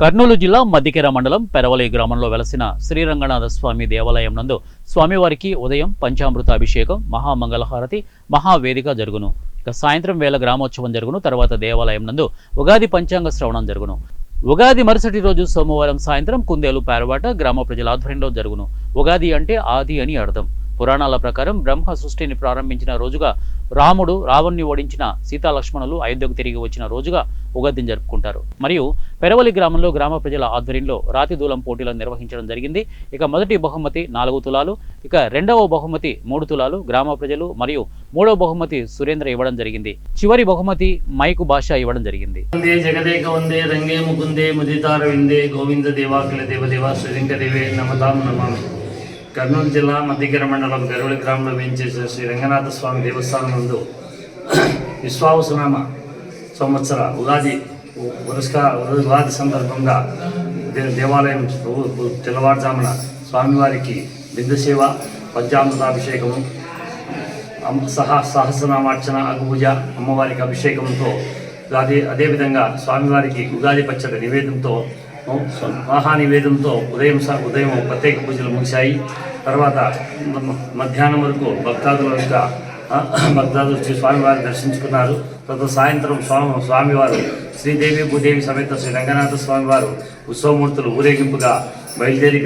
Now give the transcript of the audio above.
కర్నూలు జిల్లా మద్దికెర మండలం పెరవలి గ్రామంలో వెలసిన శ్రీరంగనాథ స్వామి దేవాలయం నందు స్వామివారికి ఉదయం పంచామృత అభిషేకం, మహామంగళహారతి, మహావేదిక జరుగును. ఇక సాయంత్రం వేళ గ్రామోత్సవం జరుగును. తర్వాత దేవాలయం నందు ఉగాది పంచాంగ శ్రవణం జరుగును. ఉగాది మరుసటి రోజు సోమవారం సాయంత్రం కుందేలు పేరవాట గ్రామ ప్రజల ఆధ్వర్యంలో జరుగును. ఉగాది అంటే ఆది అని అర్థం. పురాణాల ప్రకారం బ్రహ్మ సృష్టిని ప్రారంభించిన రోజుగా, రాముడు రావణ్ణి ఓడించిన సీతాలక్ష్మణులు అయోధ్యకు తిరిగి వచ్చిన రోజుగా ఉగాదిని జరుపుకుంటారు. మరియు పెరవలి గ్రామంలో గ్రామ ప్రజల ఆధ్వర్యంలో రాతి దూలం పోటీలను నిర్వహించడం జరిగింది. ఇక మొదటి బహుమతి 4 తులాలు, ఇక రెండవ బహుమతి 3 తులాలు గ్రామ ప్రజలు మరియు మూడవ బహుమతి సురేంద్ర ఇవ్వడం జరిగింది. చివరి బహుమతి మైకు భాష ఇవ్వడం జరిగింది. జగదేక వందే రంగే ముకుందే ముదితార విందే గోవింద దేవాకిల దేవదేవ శ్రీరంగదేవే నమతాం నమామి. కర్నూలు జిల్లా మద్దికెర మండలం పెరవలి గ్రామంలో వేయించేసిన శ్రీ రంగనాథ స్వామి దేవస్థానం నందు విశ్వావసునామ సంవత్సర ఉగాది సందర్భంగా దేవాలయం తెల్లవారుజామున స్వామివారికి బిందుసేవ, పంచామృతాభిషేకము, సహస్రనామార్చన, అగుపూజ, అమ్మవారికి అభిషేకంతో అదేవిధంగా స్వామివారికి ఉగాది పచ్చడి నివేదంతో మహానివేదంతో ఉదయం ప్రత్యేక పూజలు ముగిశాయి. తర్వాత మధ్యాహ్నం వరకు భక్తాదులు వచ్చి స్వామివారిని దర్శించుకున్నారు. తర్వాత సాయంత్రం స్వామివారు శ్రీదేవి భూదేవి సమేత శ్రీ రంగనాథ స్వామివారు ఉత్సవమూర్తులు ఊరేగింపుగా బయలుదేరి